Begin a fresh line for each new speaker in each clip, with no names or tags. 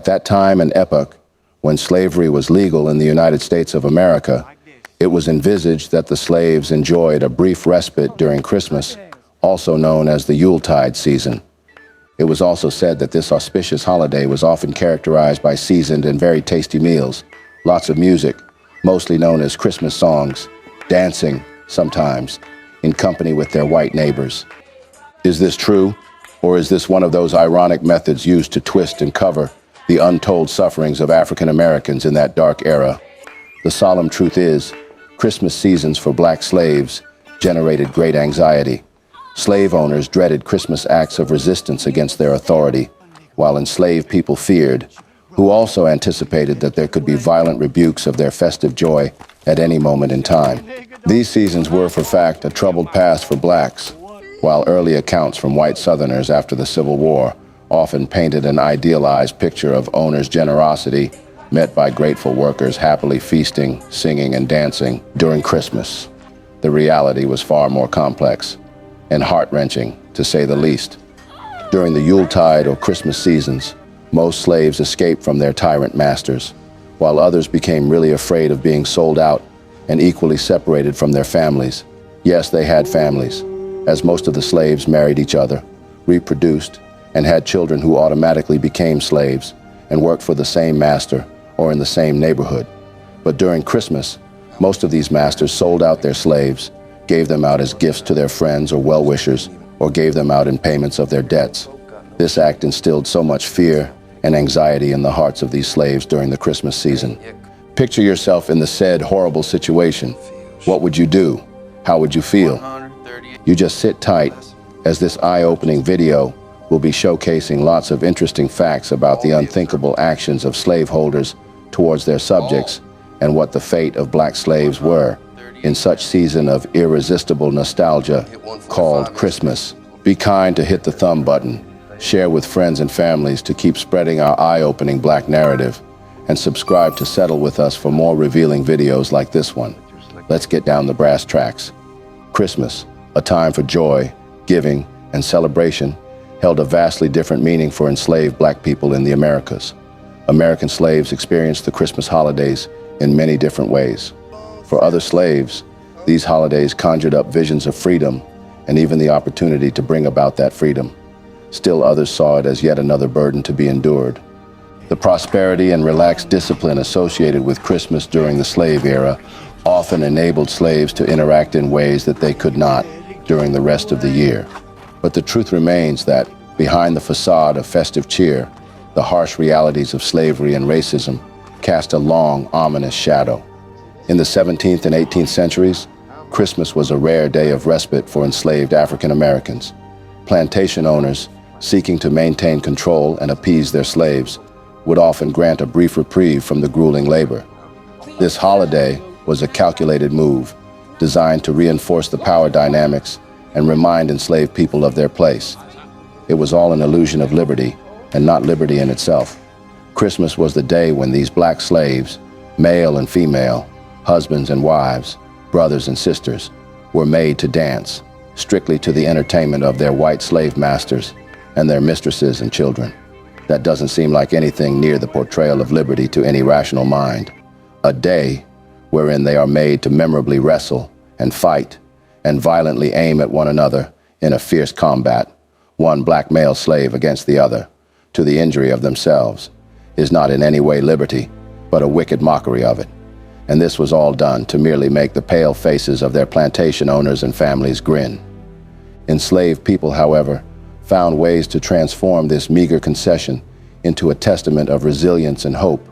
At that time and epoch, when slavery was legal in the United States of America, it was envisaged that the slaves enjoyed a brief respite during Christmas, also known as the Yuletide season. It was also said that this auspicious holiday was often characterized by seasoned and very tasty meals, lots of music, mostly known as Christmas songs, dancing, sometimes, in company with their white neighbors. Is this true, or is this one of those ironic methods used to twist and cover the untold sufferings of African Americans in that dark era? The solemn truth is, Christmas seasons for black slaves generated great anxiety. Slave owners dreaded Christmas acts of resistance against their authority, while enslaved people feared, who also anticipated that there could be violent rebukes of their festive joy at any moment in time. These seasons were, for fact, a troubled past for blacks, while early accounts from white Southerners after the Civil War often painted an idealized picture of owners' generosity met by grateful workers happily feasting, singing, and dancing during Christmas. The reality was far more complex and heart-wrenching, to say the least. During the Yuletide or Christmas seasons, most slaves escaped from their tyrant masters, while others became really afraid of being sold out and equally separated from their families. Yes, they had families, as most of the slaves married each other, reproduced, and had children who automatically became slaves and worked for the same master or in the same neighborhood. But during Christmas, most of these masters sold out their slaves, gave them out as gifts to their friends or well-wishers, or gave them out in payments of their debts. This act instilled so much fear and anxiety in the hearts of these slaves during the Christmas season. Picture yourself in the said horrible situation. What would you do? How would you feel? You just sit tight, as this eye-opening video will be showcasing lots of interesting facts about the unthinkable actions of slaveholders towards their subjects and what the fate of black slaves were in such season of irresistible nostalgia called Christmas. Be kind to hit the thumb button, share with friends and families to keep spreading our eye-opening black narrative, and subscribe to settle with us for more revealing videos like this one. Let's get down the brass tracks. Christmas, a time for joy, giving, and celebration, held a vastly different meaning for enslaved black people in the Americas. American slaves experienced the Christmas holidays in many different ways. For other slaves, these holidays conjured up visions of freedom and even the opportunity to bring about that freedom. Still others saw it as yet another burden to be endured. The prosperity and relaxed discipline associated with Christmas during the slave era often enabled slaves to interact in ways that they could not during the rest of the year. But the truth remains that behind the facade of festive cheer, the harsh realities of slavery and racism cast a long, ominous shadow. In the 17th and 18th centuries, Christmas was a rare day of respite for enslaved African Americans. Plantation owners, seeking to maintain control and appease their slaves, would often grant a brief reprieve from the grueling labor. This holiday was a calculated move, designed to reinforce the power dynamics and remind enslaved people of their place. It was all an illusion of liberty, and not liberty in itself. Christmas was the day when these black slaves, male and female, husbands and wives, brothers and sisters, were made to dance, strictly to the entertainment of their white slave masters and their mistresses and children. That doesn't seem like anything near the portrayal of liberty to any rational mind. A day wherein they are made to memorably wrestle and fight and violently aim at one another in a fierce combat, one black male slave against the other, to the injury of themselves, is not in any way liberty, but a wicked mockery of it. And this was all done to merely make the pale faces of their plantation owners and families grin. Enslaved people, however, found ways to transform this meager concession into a testament of resilience and hope.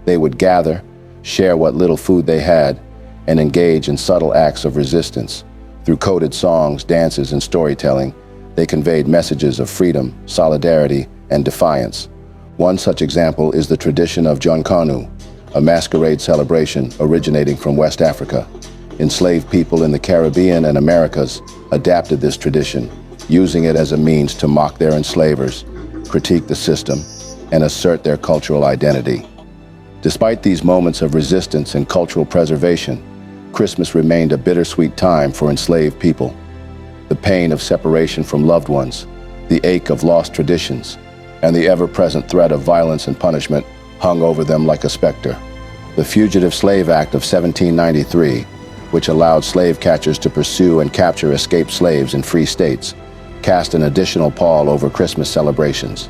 They would gather, share what little food they had, and engage in subtle acts of resistance. Through coded songs, dances, and storytelling, they conveyed messages of freedom, solidarity, and defiance. One such example is the tradition of Jonkanu, a masquerade celebration originating from West Africa. Enslaved people in the Caribbean and Americas adapted this tradition, using it as a means to mock their enslavers, critique the system, and assert their cultural identity. Despite these moments of resistance and cultural preservation, Christmas remained a bittersweet time for enslaved people. The pain of separation from loved ones, the ache of lost traditions, and the ever-present threat of violence and punishment hung over them like a specter. The Fugitive Slave Act of 1793, which allowed slave catchers to pursue and capture escaped slaves in free states, cast an additional pall over Christmas celebrations.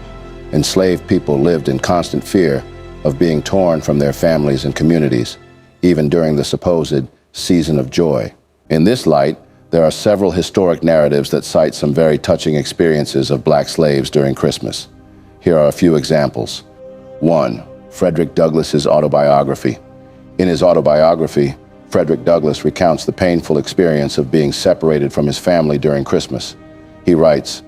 Enslaved people lived in constant fear of being torn from their families and communities, even during the supposed season of joy. In this light, there are several historic narratives that cite some very touching experiences of black slaves during Christmas. Here are a few examples. 1. Frederick Douglass's autobiography. In his autobiography, Frederick Douglass recounts the painful experience of being separated from his family during Christmas. He writes,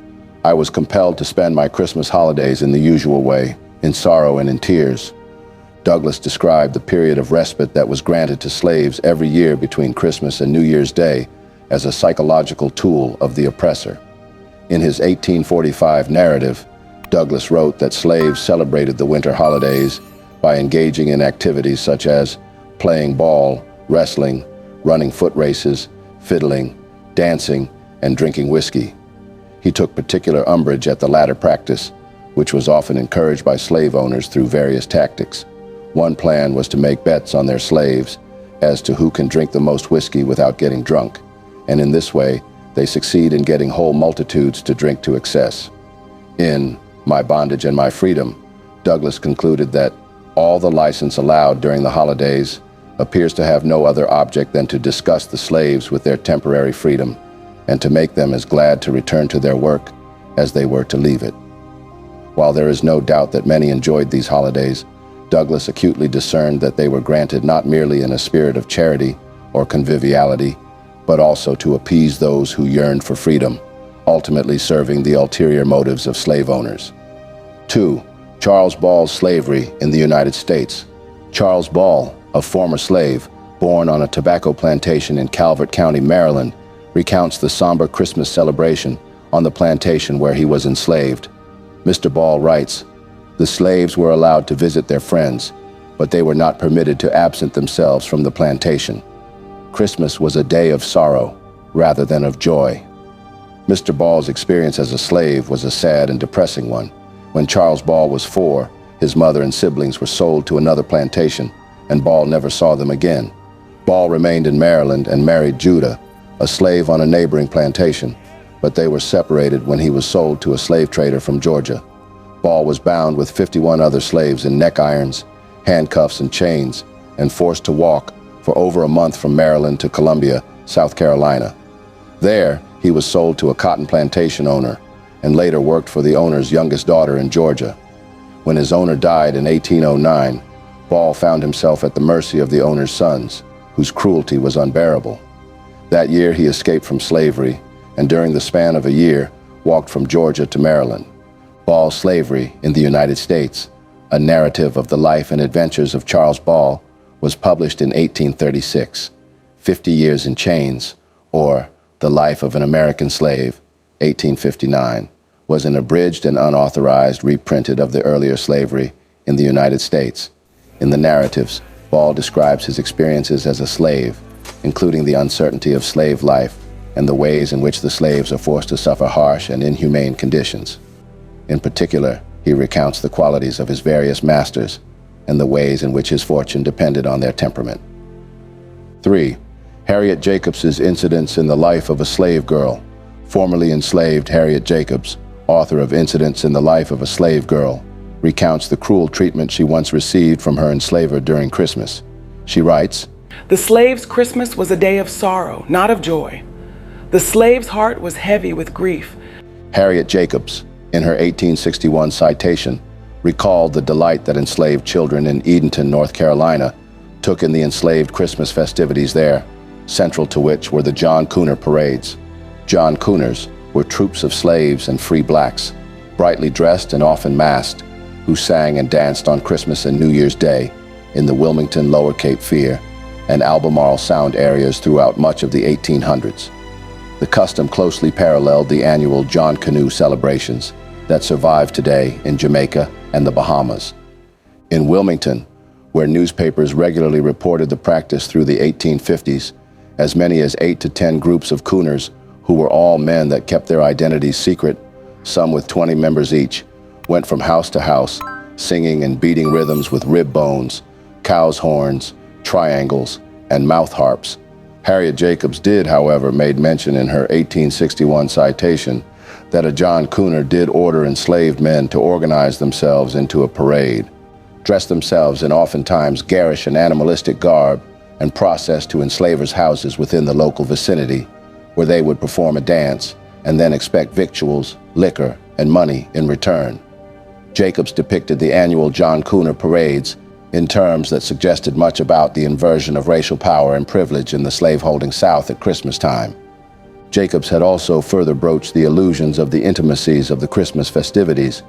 "I was compelled to spend my Christmas holidays in the usual way, in sorrow and in tears." Douglass described the period of respite that was granted to slaves every year between Christmas and New Year's Day as a psychological tool of the oppressor. In his 1845 narrative, Douglass wrote that slaves celebrated the winter holidays by engaging in activities such as playing ball, wrestling, running foot races, fiddling, dancing, and drinking whiskey. He took particular umbrage at the latter practice, which was often encouraged by slave owners through various tactics. One plan was to make bets on their slaves as to who can drink the most whiskey without getting drunk, and in this way, they succeed in getting whole multitudes to drink to excess. In My Bondage and My Freedom, Douglass concluded that all the license allowed during the holidays appears to have no other object than to disgust the slaves with their temporary freedom and to make them as glad to return to their work as they were to leave it. While there is no doubt that many enjoyed these holidays, Douglass acutely discerned that they were granted not merely in a spirit of charity or conviviality, but also to appease those who yearned for freedom, ultimately serving the ulterior motives of slave owners. 2. Charles Ball's slavery in the United States. Charles Ball, a former slave, born on a tobacco plantation in Calvert County, Maryland, recounts the somber Christmas celebration on the plantation where he was enslaved. Mr. Ball writes, "The slaves were allowed to visit their friends, but they were not permitted to absent themselves from the plantation. Christmas was a day of sorrow rather than of joy." Mr. Ball's experience as a slave was a sad and depressing one. When Charles Ball was 4, his mother and siblings were sold to another plantation, and Ball never saw them again. Ball remained in Maryland and married Judah, a slave on a neighboring plantation, but they were separated when he was sold to a slave trader from Georgia. Ball was bound with 51 other slaves in neck irons, handcuffs, and chains, and forced to walk for over a month from Maryland to Columbia, South Carolina. There, he was sold to a cotton plantation owner and later worked for the owner's youngest daughter in Georgia. When his owner died in 1809, Ball found himself at the mercy of the owner's sons, whose cruelty was unbearable. That year, he escaped from slavery and during the span of a year, walked from Georgia to Maryland. Ball's Slavery in the United States, a narrative of the life and adventures of Charles Ball, was published in 1836. 50 Years in Chains, or The Life of an American Slave, 1859, was an abridged and unauthorized reprinted of the earlier slavery in the United States. In the narratives, Ball describes his experiences as a slave, including the uncertainty of slave life and the ways in which the slaves are forced to suffer harsh and inhumane conditions. In particular, he recounts the qualities of his various masters and the ways in which his fortune depended on their temperament. 3. Harriet Jacobs's Incidents in the Life of a Slave Girl. Formerly enslaved Harriet Jacobs, author of Incidents in the Life of a Slave Girl, recounts the cruel treatment she once received from her enslaver during Christmas. She writes,
"The slave's Christmas was a day of sorrow, not of joy. The slave's heart was heavy with grief."
Harriet Jacobs, in her 1861 citation, recalled the delight that enslaved children in Edenton, North Carolina, took in the enslaved Christmas festivities there, central to which were the John Kuner parades. John Kuners were troops of slaves and free blacks, brightly dressed and often masked, who sang and danced on Christmas and New Year's Day in the Wilmington, Lower Cape Fear, and Albemarle Sound areas throughout much of the 1800s. The custom closely paralleled the annual John Canoe celebrations that survive today in Jamaica and the Bahamas. In Wilmington, where newspapers regularly reported the practice through the 1850s, as many as 8 to 10 groups of Kuners, who were all men that kept their identities secret, some with 20 members each, went from house to house, singing and beating rhythms with rib bones, cow's horns, triangles, and mouth harps. Harriet Jacobs did, however, made mention in her 1861 citation that a John Kuner did order enslaved men to organize themselves into a parade, dress themselves in oftentimes garish and animalistic garb, and process to enslavers' houses within the local vicinity, where they would perform a dance and then expect victuals, liquor, and money in return. Jacobs depicted the annual John Kuner parades in terms that suggested much about the inversion of racial power and privilege in the slaveholding South at Christmas time. Jacobs had also further broached the illusions of the intimacies of the Christmas festivities,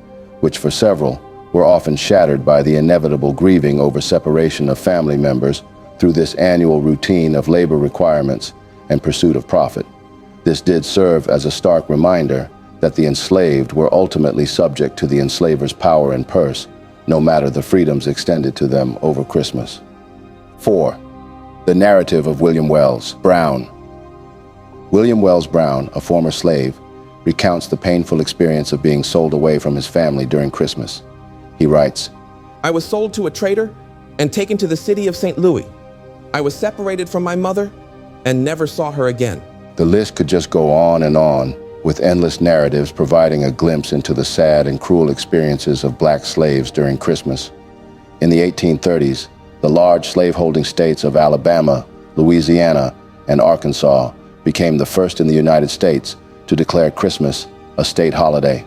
which for several were often shattered by the inevitable grieving over separation of family members through this annual routine of labor requirements and pursuit of profit. This did serve as a stark reminder that the enslaved were ultimately subject to the enslaver's power and purse, no matter the freedoms extended to them over Christmas. 4. The narrative of William Wells Brown. William Wells Brown, a former slave, recounts the painful experience of being sold away from his family during Christmas. He writes,
"I was sold to a trader and taken to the city of St. Louis. I was separated from my mother and never saw her again."
The list could just go on, with endless narratives providing a glimpse into the sad and cruel experiences of black slaves during Christmas. In the 1830s, the large slaveholding states of Alabama, Louisiana, and Arkansas became the first in the United States to declare Christmas a state holiday.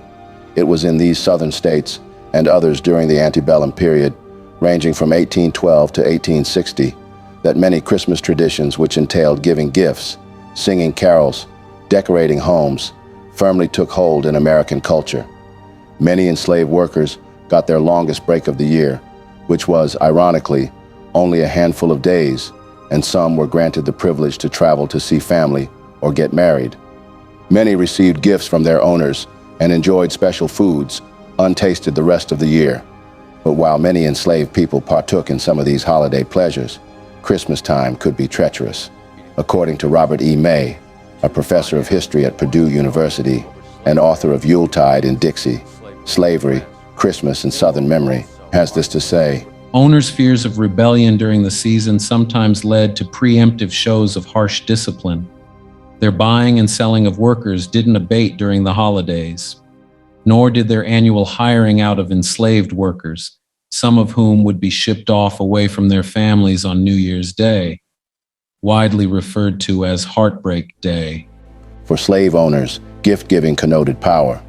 It was in these southern states and others during the antebellum period, ranging from 1812 to 1860, that many Christmas traditions which entailed giving gifts, singing carols, decorating homes, firmly took hold in American culture. Many enslaved workers got their longest break of the year, which was, ironically, only a handful of days, and some were granted the privilege to travel to see family or get married. Many received gifts from their owners and enjoyed special foods, untasted the rest of the year. But while many enslaved people partook in some of these holiday pleasures, Christmas time could be treacherous. According to Robert E. May, a professor of history at Purdue University and author of Yuletide in Dixie, Slavery, Christmas, and Southern Memory, has this to say:
Owners' fears of rebellion during the season sometimes led to preemptive shows of harsh discipline. Their buying and selling of workers didn't abate during the holidays, nor did their annual hiring out of enslaved workers, some of whom would be shipped off away from their families on New Year's Day, widely referred to as Heartbreak Day.
For slave owners, gift-giving connoted power.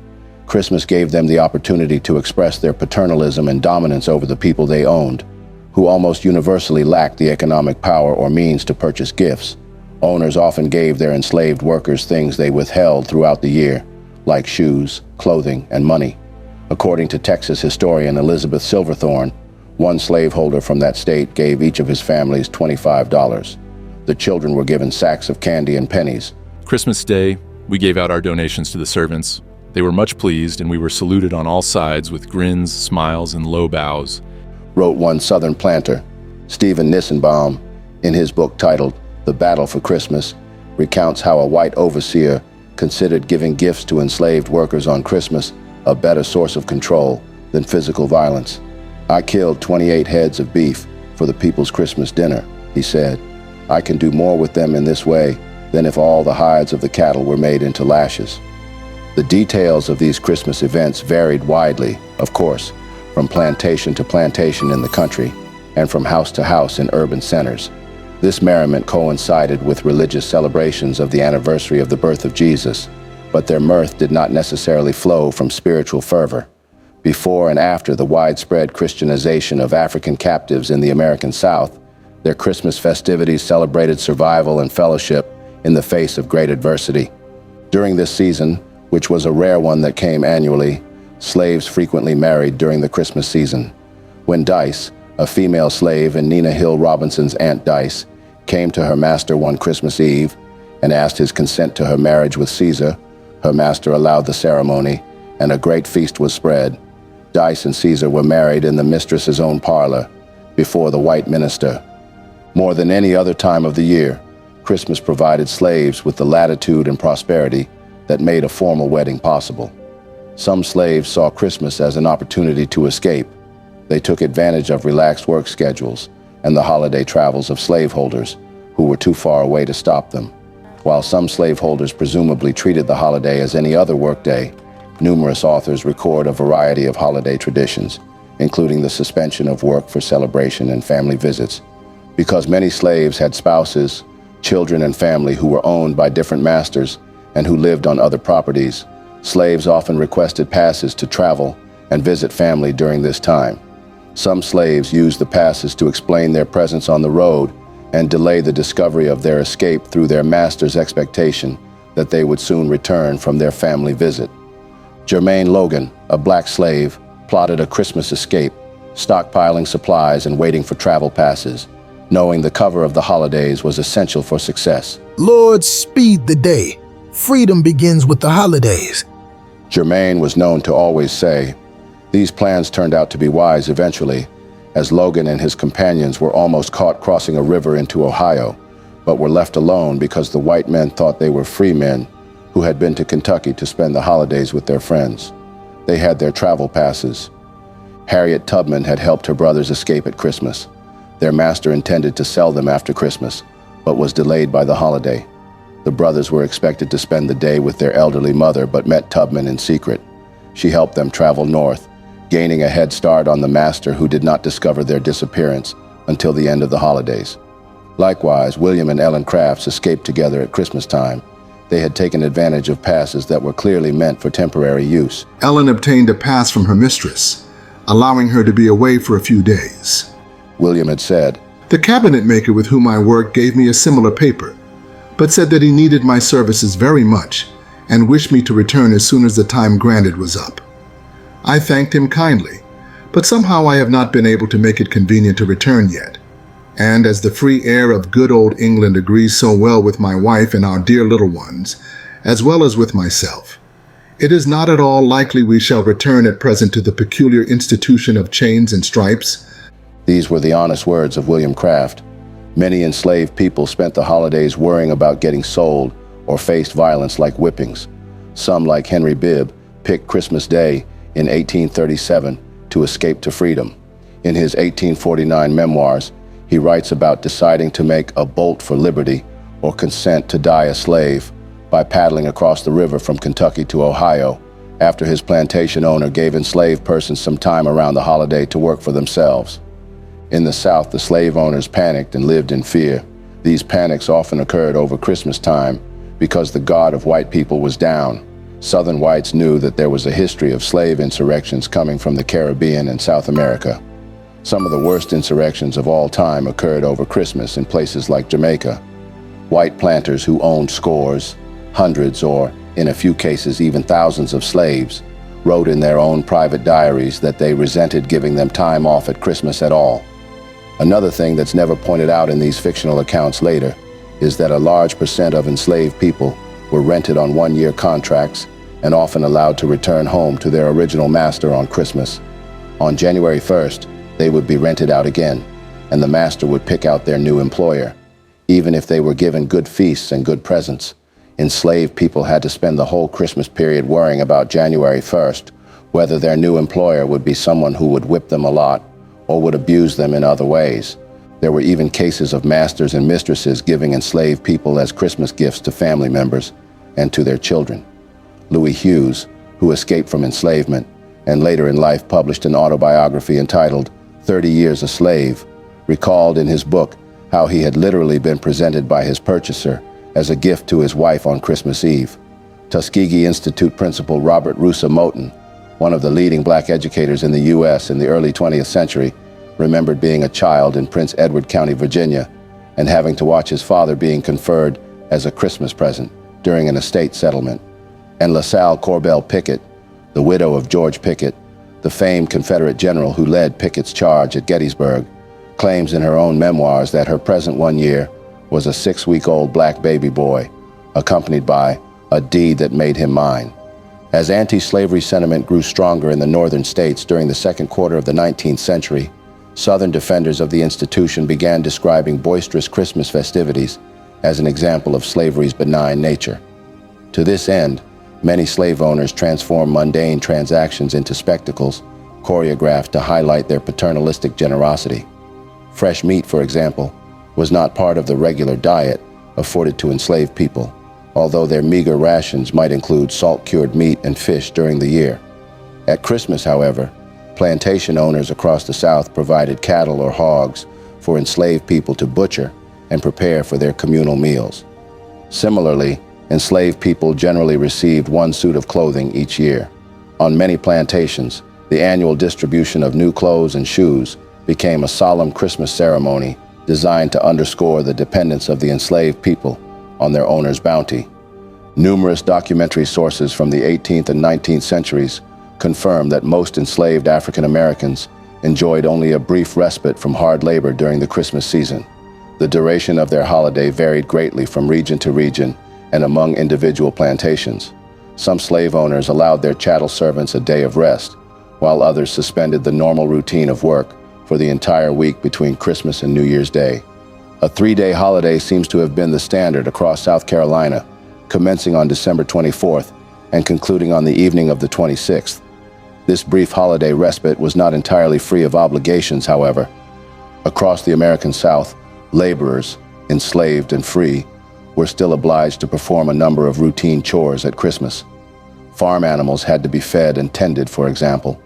Christmas gave them the opportunity to express their paternalism and dominance over the people they owned, who almost universally lacked the economic power or means to purchase gifts. Owners often gave their enslaved workers things they withheld throughout the year, like shoes, clothing, and money. According to Texas historian Elizabeth Silverthorne, one slaveholder from that state gave each of his families $25. The children were given sacks of candy and pennies.
Christmas Day, we gave out our donations to the servants. They were much pleased, and we were saluted on all sides with grins, smiles, and low bows,
wrote one Southern planter. Stephen Nissenbaum, in his book titled The Battle for Christmas, recounts how a white overseer considered giving gifts to enslaved workers on Christmas a better source of control than physical violence. "I killed 28 heads of beef for the people's Christmas dinner," he said. "I can do more with them in this way than if all the hides of the cattle were made into lashes." The details of these Christmas events varied widely, of course, from plantation to plantation in the country, and from house to house in urban centers. This merriment coincided with religious celebrations of the anniversary of the birth of Jesus, but their mirth did not necessarily flow from spiritual fervor. Before and after the widespread Christianization of African captives in the American South, their Christmas festivities celebrated survival and fellowship in the face of great adversity. During this season, which was a rare one that came annually, slaves frequently married during the Christmas season. When Dice, a female slave in Nina Hill Robinson's Aunt Dice, came to her master one Christmas Eve and asked his consent to her marriage with Caesar, her master allowed the ceremony, and a great feast was spread. Dice and Caesar were married in the mistress's own parlor, before the white minister. More than any other time of the year, Christmas provided slaves with the latitude and prosperity that made a formal wedding possible. Some slaves saw Christmas as an opportunity to escape. They took advantage of relaxed work schedules and the holiday travels of slaveholders who were too far away to stop them. While some slaveholders presumably treated the holiday as any other workday, numerous authors record a variety of holiday traditions, including the suspension of work for celebration and family visits. Because many slaves had spouses, children, and family who were owned by different masters and who lived on other properties, slaves often requested passes to travel and visit family during this time. Some slaves used the passes to explain their presence on the road and delay the discovery of their escape through their master's expectation that they would soon return from their family visit. Jermaine Logan, a black slave, plotted a Christmas escape, stockpiling supplies and waiting for travel passes, knowing the cover of the holidays was essential for success.
Lord, speed the day. Freedom begins with the holidays.
Jermaine was known to always say, these plans turned out to be wise eventually, as Logan and his companions were almost caught crossing a river into Ohio, but were left alone because the white men thought they were free men who had been to Kentucky to spend the holidays with their friends. They had their travel passes. Harriet Tubman had helped her brothers escape at Christmas. Their master intended to sell them after Christmas, but was delayed by the holiday. The brothers were expected to spend the day with their elderly mother, but met Tubman in secret. She helped them travel north, gaining a head start on the master, who did not discover their disappearance until the end of the holidays. Likewise, William and Ellen Crafts escaped together at Christmas time. They had taken advantage of passes that were clearly meant for temporary use.
Ellen obtained a pass from her mistress, allowing her to be away for a few days.
William had said,
"The cabinet maker with whom I work gave me a similar paper, but said that he needed my services very much and wished me to return as soon as the time granted was up. I thanked him kindly, but somehow I have not been able to make it convenient to return yet. And as the free air of good old England agrees so well with my wife and our dear little ones, as well as with myself, it is not at all likely we shall return at present to the peculiar institution of chains and stripes."
These were the honest words of William Craft. Many enslaved people spent the holidays worrying about getting sold or faced violence like whippings. Some, like Henry Bibb, picked Christmas Day in 1837 to escape to freedom. In his 1849 memoirs, he writes about deciding to make a bolt for liberty or consent to die a slave by paddling across the river from Kentucky to Ohio after his plantation owner gave enslaved persons some time around the holiday to work for themselves. In the South, the slave owners panicked and lived in fear. These panics often occurred over Christmas time because the God of white people was down. Southern whites knew that there was a history of slave insurrections coming from the Caribbean and South America. Some of the worst insurrections of all time occurred over Christmas in places like Jamaica. White planters who owned scores, hundreds, or in a few cases even thousands of slaves wrote in their own private diaries that they resented giving them time off at Christmas at all. Another thing that's never pointed out in these fictional accounts later is that a large percent of enslaved people were rented on one-year contracts and often allowed to return home to their original master on Christmas. On January 1st, they would be rented out again, and the master would pick out their new employer. Even if they were given good feasts and good presents, enslaved people had to spend the whole Christmas period worrying about January 1st, whether their new employer would be someone who would whip them a lot or would abuse them in other ways. There were even cases of masters and mistresses giving enslaved people as Christmas gifts to family members and to their children. Louis Hughes, who escaped from enslavement and later in life published an autobiography entitled 30 Years a Slave, recalled in his book how he had literally been presented by his purchaser as a gift to his wife on Christmas Eve. Tuskegee Institute principal Robert Russa Moton, one of the leading black educators in the U.S. in the early 20th century, remembered being a child in Prince Edward County, Virginia, and having to watch his father being conferred as a Christmas present during an estate settlement. And LaSalle Corbell Pickett, the widow of George Pickett, the famed Confederate general who led Pickett's charge at Gettysburg, claims in her own memoirs that her present one year was a 6-week-old black baby boy, accompanied by a deed that made him mine. As anti-slavery sentiment grew stronger in the northern states during the second quarter of the 19th century, Southern defenders of the institution began describing boisterous Christmas festivities as an example of slavery's benign nature. To this end, Many slave owners transformed mundane transactions into spectacles, choreographed to highlight their paternalistic generosity. Fresh meat, for example, was not part of the regular diet afforded to enslaved people, although their meager rations might include salt-cured meat and fish during the year. At Christmas, however, plantation owners across the South provided cattle or hogs for enslaved people to butcher and prepare for their communal meals. Similarly, enslaved people generally received one suit of clothing each year. On many plantations, the annual distribution of new clothes and shoes became a solemn Christmas ceremony designed to underscore the dependence of the enslaved people on their owner's bounty. Numerous documentary sources from the 18th and 19th centuries confirm that most enslaved African Americans enjoyed only a brief respite from hard labor during the Christmas season. The duration of their holiday varied greatly from region to region and among individual plantations. Some slave owners allowed their chattel servants a day of rest, while others suspended the normal routine of work for the entire week between Christmas and New Year's Day. A 3-day holiday seems to have been the standard across South Carolina, commencing on December 24th and concluding on the evening of the 26th. This brief holiday respite was not entirely free of obligations, however. Across the American South, laborers, enslaved and free, were still obliged to perform a number of routine chores at Christmas. Farm animals had to be fed and tended, for example.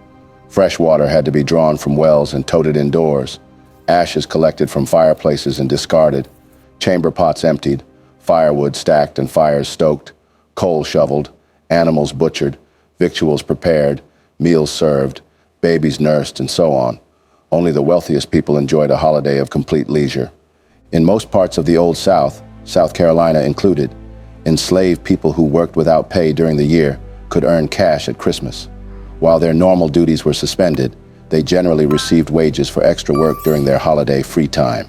Fresh water had to be drawn from wells and toted indoors, ashes collected from fireplaces and discarded, chamber pots emptied, firewood stacked and fires stoked, coal shoveled, animals butchered, victuals prepared, meals served, babies nursed, and so on. Only the wealthiest people enjoyed a holiday of complete leisure. In most parts of the Old South, South Carolina included, enslaved people who worked without pay during the year could earn cash at Christmas. While their normal duties were suspended, they generally received wages for extra work during their holiday free time.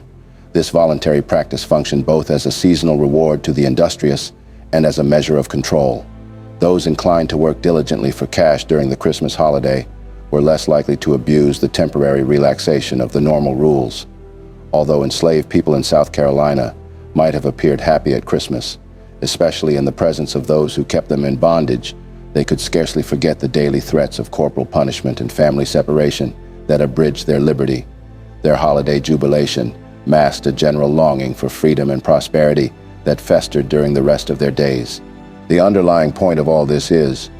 This voluntary practice functioned both as a seasonal reward to the industrious and as a measure of control. Those inclined to work diligently for cash during the Christmas holiday were less likely to abuse the temporary relaxation of the normal rules. Although enslaved people in South Carolina might have appeared happy at Christmas, especially in the presence of those who kept them in bondage, they could scarcely forget the daily threats of corporal punishment and family separation that abridged their liberty. Their holiday jubilation masked a general longing for freedom and prosperity that festered during the rest of their days. The underlying point of all this is,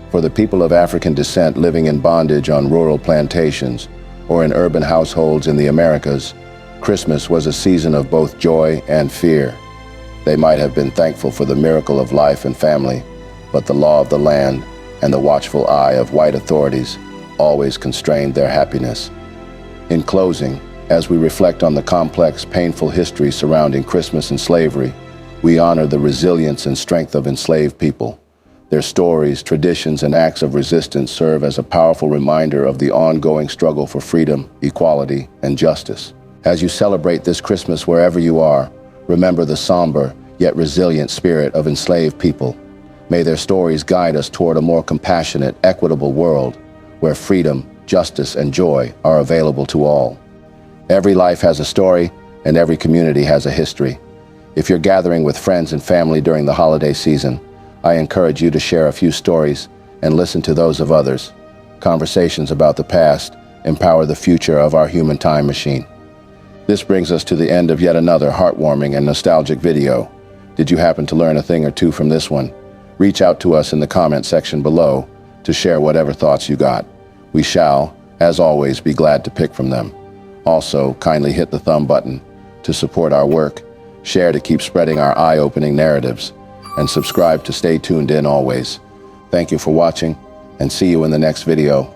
for the people of African descent living in bondage on rural plantations or in urban households in the Americas, Christmas was a season of both joy and fear. They might have been thankful for the miracle of life and family, but the law of the land and the watchful eye of white authorities always constrained their happiness. In closing, as we reflect on the complex, painful history surrounding Christmas and slavery, we honor the resilience and strength of enslaved people. Their stories, traditions, and acts of resistance serve as a powerful reminder of the ongoing struggle for freedom, equality, and justice. As you celebrate this Christmas wherever you are, remember the somber yet resilient spirit of enslaved people. May their stories guide us toward a more compassionate, equitable world where freedom, justice, and joy are available to all. Every life has a story, and every community has a history. If you're gathering with friends and family during the holiday season, I encourage you to share a few stories and listen to those of others. Conversations about the past empower the future of our human time machine. This brings us to the end of yet another heartwarming and nostalgic video. Did you happen to learn a thing or two from this one? Reach out to us in the comment section below to share whatever thoughts you got. We shall, as always, be glad to pick from them. Also, kindly hit the thumb button to support our work, share to keep spreading our eye-opening narratives, and subscribe to stay tuned in always. Thank you for watching, and see you in the next video.